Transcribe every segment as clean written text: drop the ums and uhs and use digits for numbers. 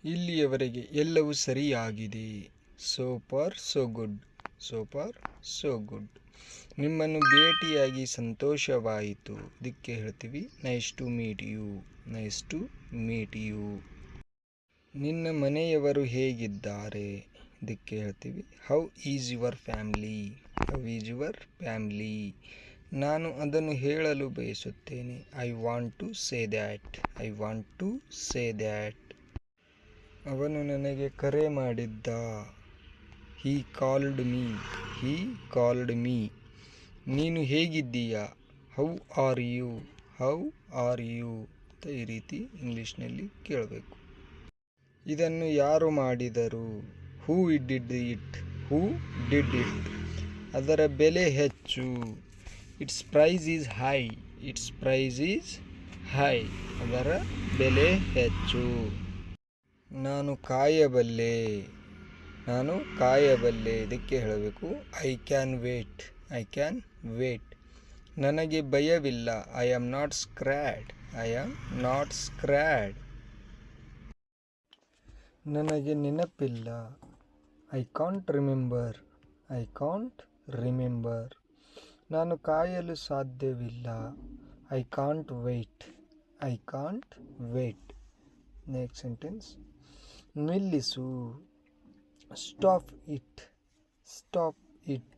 ಇಲ್ಲಿಯವರೆಗೆ ಎಲ್ಲವೂ ಸರಿಯಾಗಿದೆ. So far so good. So far so good. ನಿಮ್ಮನ್ನು ಭೇಟಿಯಾಗಿ ಸಂತೋಷವಾಯಿತು. ಇದಕ್ಕೆ ಹೇಳ್ತೀವಿ nice to meet you. Nice to meet you. ನಿನ್ನ ಮನೆಯವರು ಹೇಗಿದ್ದಾರೆ? ಇದಕ್ಕೆ ಹೇಳ್ತೀವಿ how is your family. How is your family. ನಾನು ಅದನ್ನು ಹೇಳಲು ಬಯಸುತ್ತೇನೆ. I want to say that. I want to say that. ಅವನು ನನಗೆ ಕರೆ ಮಾಡಿದ್ದ. He called me. He called me. ನೀನು ಹೇಗಿದ್ದೀಯಾ? How are you. How are you ಅಂತ ಈ ರೀತಿ ಇಂಗ್ಲೀಷ್ನಲ್ಲಿ ಕೇಳಬೇಕು. ಇದನ್ನು ಯಾರು ಮಾಡಿದರು? Who did it. Who did it. ಅದರ ಬೆಲೆ ಹೆಚ್ಚು. Its price is high. Its price is high. ಅದರ ಬೆಲೆ ಹೆಚ್ಚು. ನಾನು ಕಾಯಬಲ್ಲೆ. ನಾನು ಕಾಯಬಲ್ಲೆ. ಇದಕ್ಕೆ ಹೇಳಬೇಕು I can wait. I can wait. ನನಗೆ ಭಯವಿಲ್ಲ. I am not scared. I am not scared. ನನಗೆ ನೆನಪಿಲ್ಲ. I can't remember. I can't remember. ನಾನು ಕಾಯಲು ಸಾಧ್ಯವಿಲ್ಲ. I can't wait. I can't wait. Next sentence. ನಿಲ್ಲಿಸು. Stop it. Stop it.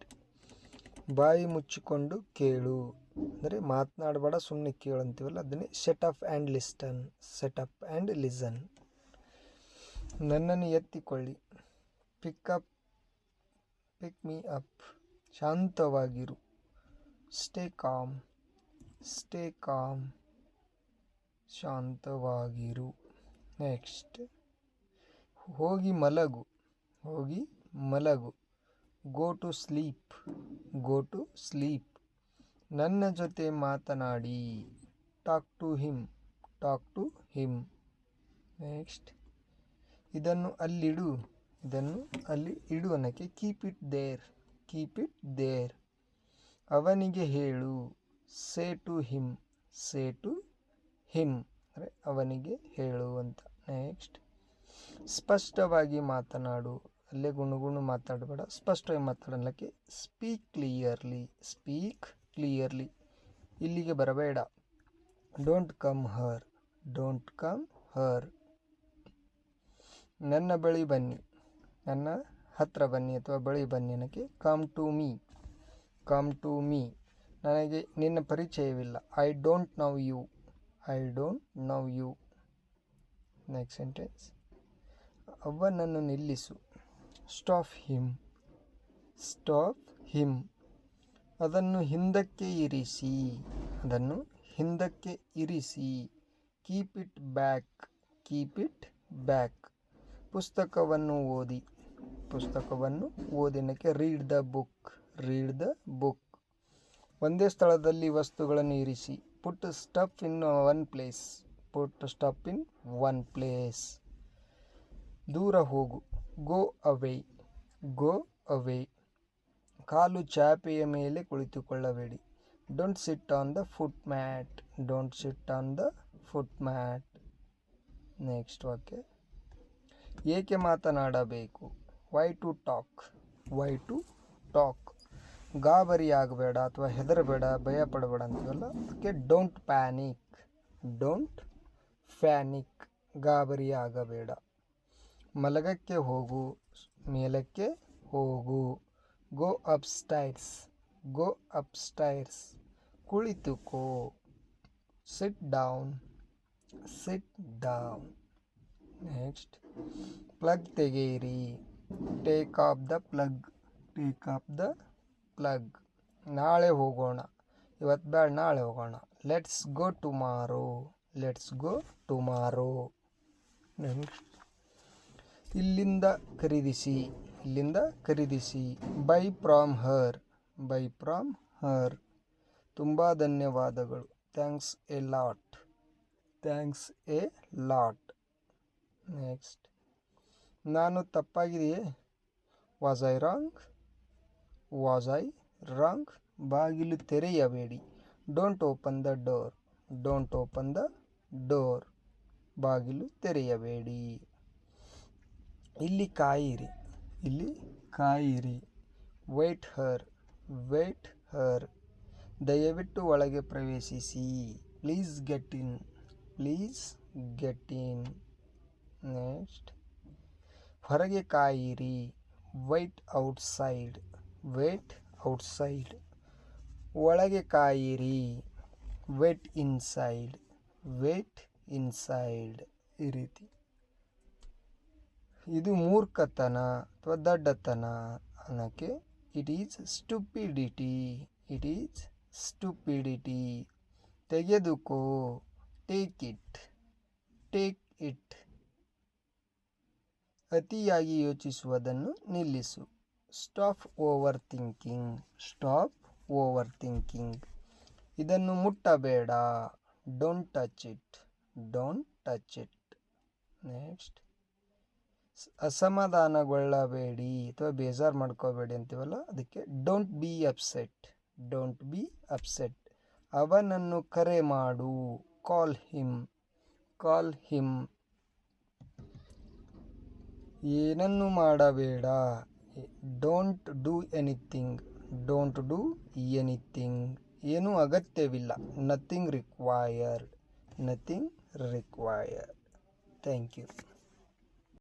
ಬಾಯಿ ಮುಚ್ಚಿಕೊಂಡು ಕೇಳು. ಅಂದರೆ ಮಾತನಾಡಬೇಡ, ಸುಮ್ಮನೆ ಕೇಳು ಅಂತೀವಲ್ಲ ಅದನ್ನೇ set up and listen. Set up and listen. ನನ್ನನ್ನು ಎತ್ತಿಕೊಳ್ಳಿ. Pick me up. ಶಾಂತವಾಗಿರು. Stay calm. Stay calm. ಶಾಂತವಾಗಿರು. ನೆಕ್ಸ್ಟ್. ಹೋಗಿ ಮಲಗು. ಹೋಗಿ ಮಲಗು. Go to sleep. Go to sleep. ನನ್ನ ಜೊತೆ ಮಾತನಾಡಿ. Talk to him. Talk to him. Next. ಇದನ್ನು ಅಲ್ಲಿಡು. ಇದನ್ನು ಅಲ್ಲಿ ಇಡು ಅನ್ನೋಕ್ಕೆ keep it there. Keep it there. ಅವನಿಗೆ ಹೇಳು. Say to him. Say to him ಅಂದರೆ ಅವನಿಗೆ ಹೇಳು ಅಂತ. ನೆಕ್ಸ್ಟ್. ಸ್ಪಷ್ಟವಾಗಿ ಮಾತನಾಡು. ಅಲ್ಲೇ ಗುಣಗುಣ ಮಾತಾಡಬೇಡ, ಸ್ಪಷ್ಟವಾಗಿ ಮಾತಾಡಲಿಕ್ಕೆ ಸ್ಪೀಕ್ ಕ್ಲಿಯರ್ಲಿ. Speak clearly. ಇಲ್ಲಿಗೆ ಬರಬೇಡ. Don't come here. Don't come here. ನನ್ನ ಬಳಿ ಬನ್ನಿ. ನನ್ನ ಹತ್ರ ಬನ್ನಿ ಅಥವಾ ಬಳಿ ಬನ್ನಿ ಅನ್ನೋಕ್ಕೆ come to me. Come to me. ನನಗೆ ನಿನ್ನ ಪರಿಚಯವಿಲ್ಲ. I don't know you. I don't know you. Next sentence. ಅವನನ್ನು ನಿಲ್ಲಿಸು. Stop him. Stop him. ಅದನ್ನು ಹಿಂದಕ್ಕೆ ಇರಿಸಿ. ಅದನ್ನು ಹಿಂದಕ್ಕೆ ಇರಿಸಿ. Keep it back. Keep it back. ಪುಸ್ತಕವನ್ನು ಓದಿ. ಪುಸ್ತಕವನ್ನು ಓದಿನಕ್ಕೆ read the book. Read the book. ಒಂದೇ ಸ್ಥಳದಲ್ಲಿ ವಸ್ತುಗಳನ್ನು ಇರಿಸಿ. Put stuff in one place. Put stuff in one place. ದೂರ ಹೋಗು. Go away. Go away. ಕಾಲು ಚಾಪೆಯ ಮೇಲೆ ಕುಳಿತುಕೊಳ್ಳಬೇಡಿ. Don't sit on the foot mat. Don't sit on the foot mat. Next ವಾಕ್ಯ. ಏಕೆ ಮಾತನಾಡಬೇಕು? Why to talk. Why to talk. ಗಾಬರಿ ಆಗಬೇಡ ಅಥವಾ ಹೆದರಬೇಡ, ಭಯ ಪಡಬೇಡ ಅಂತೀವಲ್ಲ ಅದಕ್ಕೆ ಡೋಂಟ್ ಪ್ಯಾನಿಕ್. Don't panic. ಗಾಬರಿ ಆಗಬೇಡ. ಮಲಗಕ್ಕೆ ಹೋಗು. ಮೇಲಕ್ಕೆ ಹೋಗು. Go up stairs. Go up stairs. ಕುಳಿತುಕೋ. Sit down. Sit down. Next. Plug ತೆಗೆಯಿರಿ. Take off the plug. Take off the plug. ನಾಳೆ ಹೋಗೋಣ. ಇವತ್ತು ಬೇಡ, ನಾಳೆ ಹೋಗೋಣ. Let's go tomorrow. Let's go tomorrow. Next. ಇಲ್ಲಿಂದ ಖರೀದಿಸಿ. ಇಲ್ಲಿಂದ ಖರೀದಿಸಿ. Buy from her. Buy from her. ತುಂಬ ಧನ್ಯವಾದಗಳು. Thanks a lot. Thanks a lot. Next. ನಾನು ತಪ್ಪಾಗಿದೆಯೇ? Was I wrong. Was I wrong. ಬಾಗಿಲು ತೆರೆಯಬೇಡಿ. Don't open the door. Don't open the door. ಬಾಗಿಲು ತೆರೆಯಬೇಡಿ. ಇಲ್ಲಿ ಕಾಯಿರಿ, ಇಲ್ಲಿ ಕಾಯಿರಿ. ವೇಟ್ ಹರ್, ದಯವಿಟ್ಟು ಒಳಗೆ ಪ್ರವೇಶಿಸಿ. Please get in. ನೆಕ್ಸ್ಟ್, ಹೊರಗೆ ಕಾಯಿರಿ. ವೇಟ್ ಔಟ್ಸೈಡ್, ಒಳಗೆ ಕಾಯಿರಿ. ವೇಟ್ ಇನ್ಸೈಡ್, ಈ ರೀತಿ. ಇದು ಮೂರ್ಖತನ ಅಥವಾ ದಡ್ಡತನ ಅನ್ನೋಕ್ಕೆ ಇಟ್ ಈಸ್ ಸ್ಟುಪಿಡಿಟಿ. ತೆಗೆದುಕೋ, ಟೇಕ್ ಇಟ್. ಅತಿಯಾಗಿ ಯೋಚಿಸುವುದನ್ನು ನಿಲ್ಲಿಸು. Stop over thinking. ಇದನ್ನು ಮುಟ್ಟಬೇಡ. Don't touch it. ನೆಕ್ಸ್ಟ್, ಅಸಮಾಧಾನಗೊಳ್ಳಬೇಡಿ ಅಥವಾ ಬೇಜಾರು ಮಾಡ್ಕೋಬೇಡಿ ಅಂತೀವಲ್ಲ, ಅದಕ್ಕೆ ಡೋಂಟ್ ಬಿ ಅಪ್ಸೆಟ್. ಅವನನ್ನು ಕರೆ ಮಾಡು. Call him. ಏನನ್ನು ಮಾಡಬೇಡ. Don't do anything. ಏನೂ ಅಗತ್ಯವಿಲ್ಲ. Nothing required. Thank you.